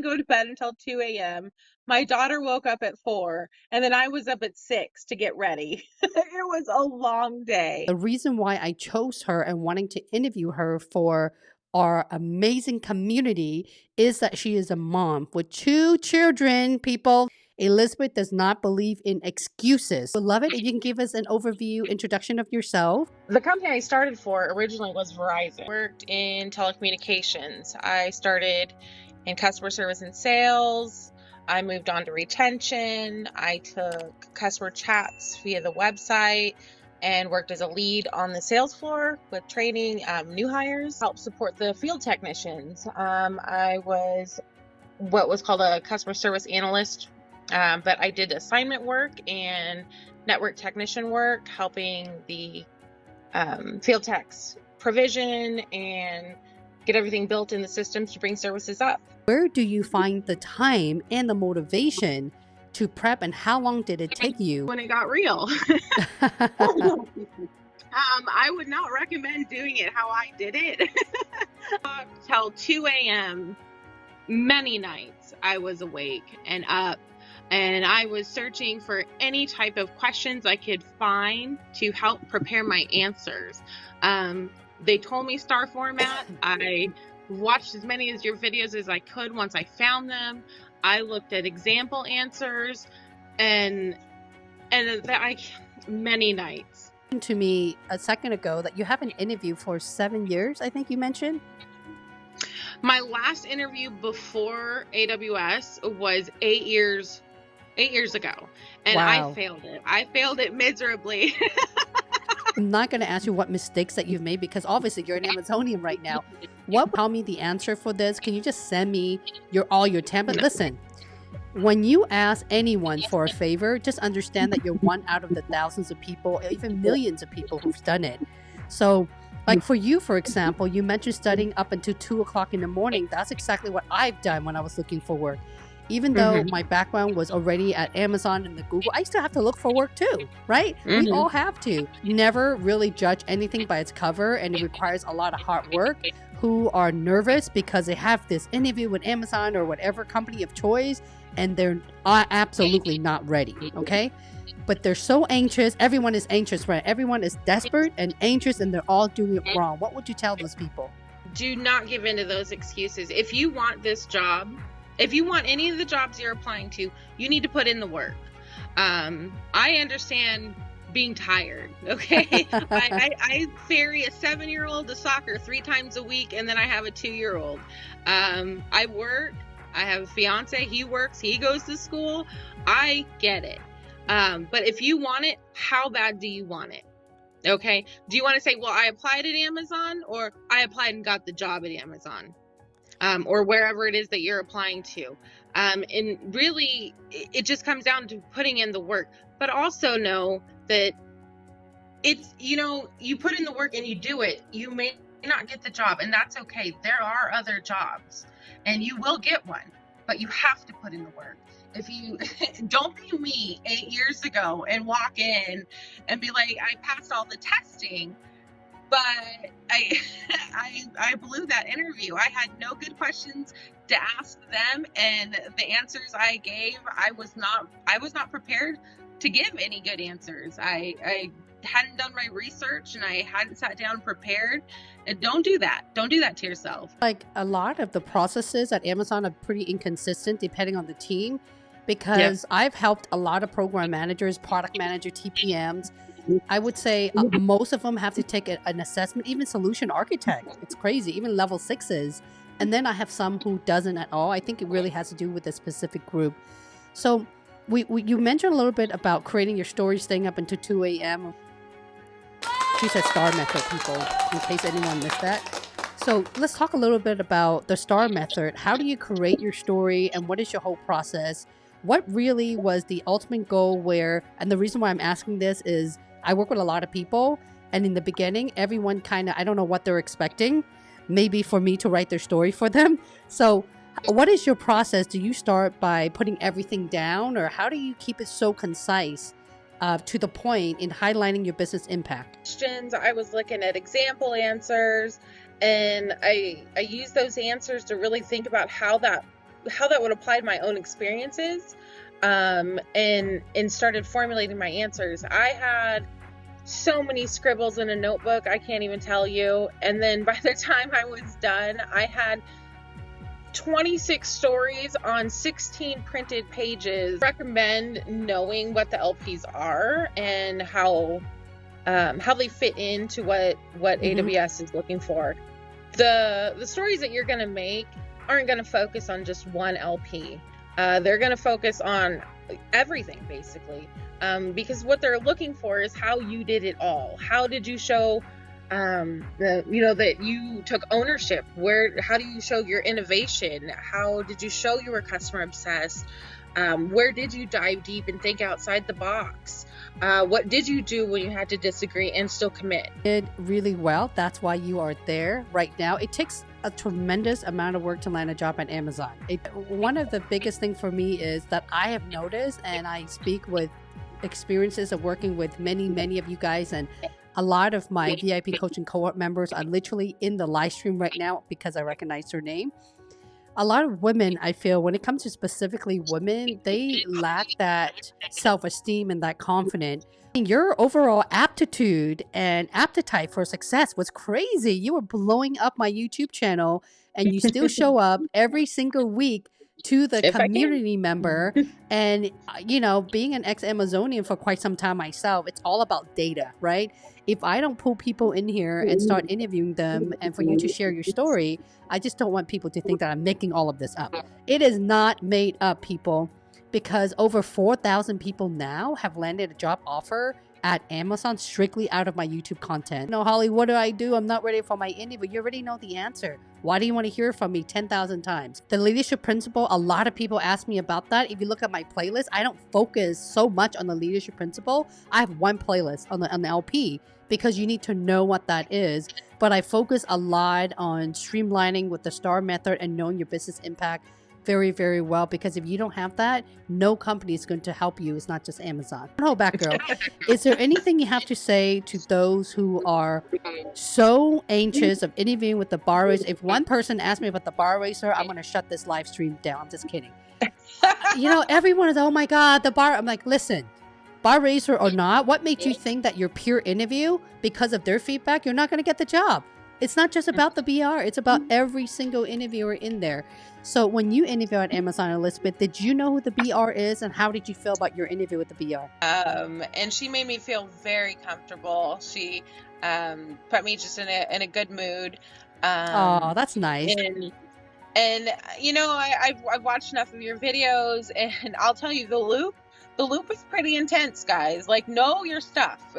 go to bed until 2 a.m. My daughter woke up at 4, and then I was up at 6 to get ready. It was a long day. The reason why I chose her and wanting to interview her for our amazing community is that she is a mom with 2 children, people. Elizabeth does not believe in excuses. Would love it if you can give us an overview introduction of yourself. The company I started for originally was Verizon. I worked in telecommunications. I started in customer service and sales. I moved on to retention. I took customer chats via the website and worked as a lead on the sales floor with training new hires, helped support the field technicians. I was what was called a customer service analyst, but I did assignment work and network technician work, helping the field techs provision and get everything built in the systems to bring services up. Where do you find the time and the motivation to prep, and how long did it take you? When it got real. I would not recommend doing it how I did it. Till 2 a.m. Many nights I was awake and up, and I was searching for any type of questions I could find to help prepare my answers. They told me star format. I watched as many of your videos as I could once I found them. I looked at example answers and many nights. To me a second ago that you have an interview for 7 years, I think you mentioned. My last interview before AWS was 8 years ago, and Wow. I failed it. I failed it miserably. I'm not going to ask you what mistakes that you've made because obviously you're an Amazonian right now. Tell me the answer for this? Can you just send me all your template? Listen, when you ask anyone for a favor, just understand that you're one out of the thousands of people, even millions of people who've done it. So like for you, for example, you mentioned studying up until 2 o'clock in the morning. That's exactly what I've done when I was looking for work. Even though my background was already at Amazon and the Google, I still have to look for work too, right? We all have to. Never really judge anything by its cover, and it requires a lot of hard work. Who are nervous because they have this interview with Amazon or whatever company of choice, and they're absolutely not ready, okay? But they're so anxious. Everyone is anxious, right? Everyone is desperate and anxious, and they're all doing it wrong. What would you tell those people? Do not give in to those excuses. If you want this job, if you want any of the jobs you're applying to, you need to put in the work. I understand being tired, okay? I ferry a 7-year-old to soccer 3 times a week, and then I have a 2-year-old. I work. I have a fiance. He works. He goes to school. I get it. But if you want it, how bad do you want it? Okay? Do you want to say, well, I applied at Amazon, or I applied and got the job at Amazon? Or wherever it is that you're applying to. And really, it just comes down to putting in the work. But also know that it's, you put in the work and you do it, you may not get the job, and that's okay. There are other jobs, and you will get one, but you have to put in the work. If you don't be me 8 years ago and walk in and be like, I passed all the testing, but I blew that interview. I had no good questions to ask them, and the answers I gave, I was not prepared to give any good answers. I hadn't done my research, and I hadn't sat down and prepared. And don't do that. Don't do that to yourself. Like a lot of the processes at Amazon are pretty inconsistent depending on the team, because I've helped a lot of program managers, product manager, TPMs. I would say most of them have to take an assessment, even solution architect. It's crazy, even level 6s. And then I have some who doesn't at all. I think it really has to do with a specific group. So you mentioned a little bit about creating your story, staying up until 2 a.m. She said STAR method, people, in case anyone missed that. So let's talk a little bit about the STAR method. How do you create your story, and what is your whole process? What really was the ultimate goal and the reason why I'm asking this is I work with a lot of people, and in the beginning, everyone kind of, I don't know what they're expecting, maybe for me to write their story for them. So what is your process? Do you start by putting everything down, or how do you keep it so concise to the point in highlighting your business impact? Questions, I was looking at example answers, and I use those answers to really think about how that that would apply to my own experiences, and started formulating my answers. I had so many scribbles in a notebook, I can't even tell you. And then by the time I was done, I had 26 stories on 16 printed pages. Recommend knowing what the LPs are and how they fit into what AWS is looking for. The stories that you're going to make aren't going to focus on just one LP. They're going to focus on everything, basically, because what they're looking for is how you did it all. How did you show that you took ownership? How do you show your innovation? How did you show you were customer obsessed? Where did you dive deep and think outside the box? What did you do when you had to disagree and still commit? Did really well. That's why you are there right now. It takes a tremendous amount of work to land a job at Amazon. One of the biggest things for me is that I have noticed, and I speak with experiences of working with many of you guys, and a lot of my VIP coaching cohort members are literally in the live stream right now because I recognize their name. A lot of women, I feel, when it comes to specifically women, they lack that self-esteem and that confidence. Your overall aptitude and appetite for success was crazy. You were blowing up my YouTube channel, and you still show up every single week to the community member. And, being an ex-Amazonian for quite some time myself, it's all about data, right? If I don't pull people in here and start interviewing them and for you to share your story, I just don't want people to think that I'm making all of this up. It is not made up, people, because over 4,000 people now have landed a job offer at Amazon strictly out of my YouTube content. No, Holly, what do? I'm not ready for my interview. You already know the answer. Why do you want to hear from me 10,000 times? The leadership principle, a lot of people ask me about that. If you look at my playlist, I don't focus so much on the leadership principle. I have one playlist on the LP because you need to know what that is. But I focus a lot on streamlining with the STAR method and knowing your business impact very, very well, because if you don't have that, no company is going to help you. It's not just Amazon. Hold back, girl. Is there anything you have to say to those who are so anxious of interviewing with the bar racer? If one person asks me about the bar racer, I'm going to shut this live stream down. I'm just kidding. Everyone is, oh my God, the bar. I'm like, listen, bar racer or not, what made you think that your peer interview, because of their feedback, you're not going to get the job? It's not just about the BR. It's about every single interviewer in there. So when you interview at Amazon, Elizabeth, did you know who the BR is, and how did you feel about your interview with the BR? And she made me feel very comfortable. She put me just in a good mood. Oh, that's nice. And I've watched enough of your videos, and I'll tell you, the loop is pretty intense, guys. Like, know your stuff.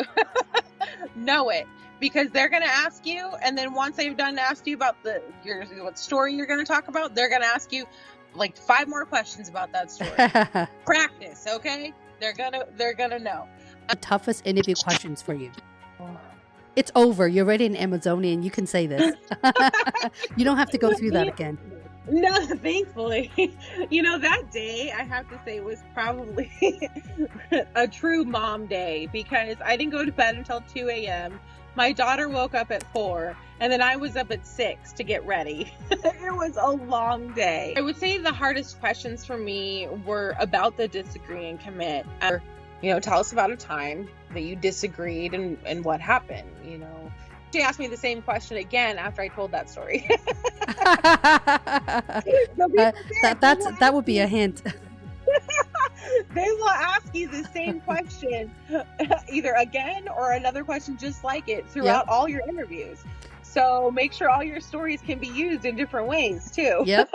Know it. Because they're going to ask you, and then once they've done asked you about what story you're going to talk about, they're going to ask you like 5 more questions about that story. Practice, okay? They're gonna know. The toughest interview questions for you. It's over. You're already an Amazonian. You can say this. You don't have to go through that again. No, thankfully. That day, I have to say, was probably a true mom day, because I didn't go to bed until 2 a.m. My daughter woke up at 4, and then I was up at 6 to get ready. It was a long day. I would say the hardest questions for me were about the disagree and commit. Tell us about a time that you disagreed and what happened, She asked me the same question again after I told that story. That would be a hint. They will ask you the same question either again or another question just like it throughout all your interviews. So make sure all your stories can be used in different ways too. Yep.